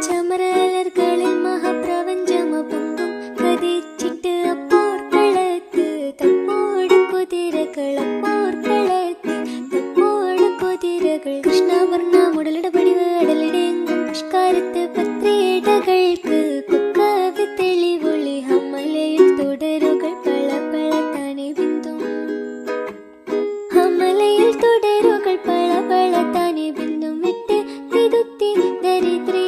ചമരലർകളിൽ മഹാപ്രപഞ്ചമപൊങ്ങും കതിച്ചിട്ട് അപ്പോർക്കളത്ത് തപ്പോട് കുതിരകൾ തപ്പോട് കുതിരകൾ കൃഷ്ണവർണ്ണ മുടലിട പടിവ് അടലിടെങ്കും പുഷ്കാരത്ത് പത്രേടകൾക്ക് കുക്കവി തെളിവൊളി ഹമലയിൽ തുടരുകൾ പള പള താനെ ബിന്ദും ഹമലയിൽ തുടരുകൾ പള പള താനെ ബിന്ദും വിട്ട് തിരുത്തി ദരിദ്രേ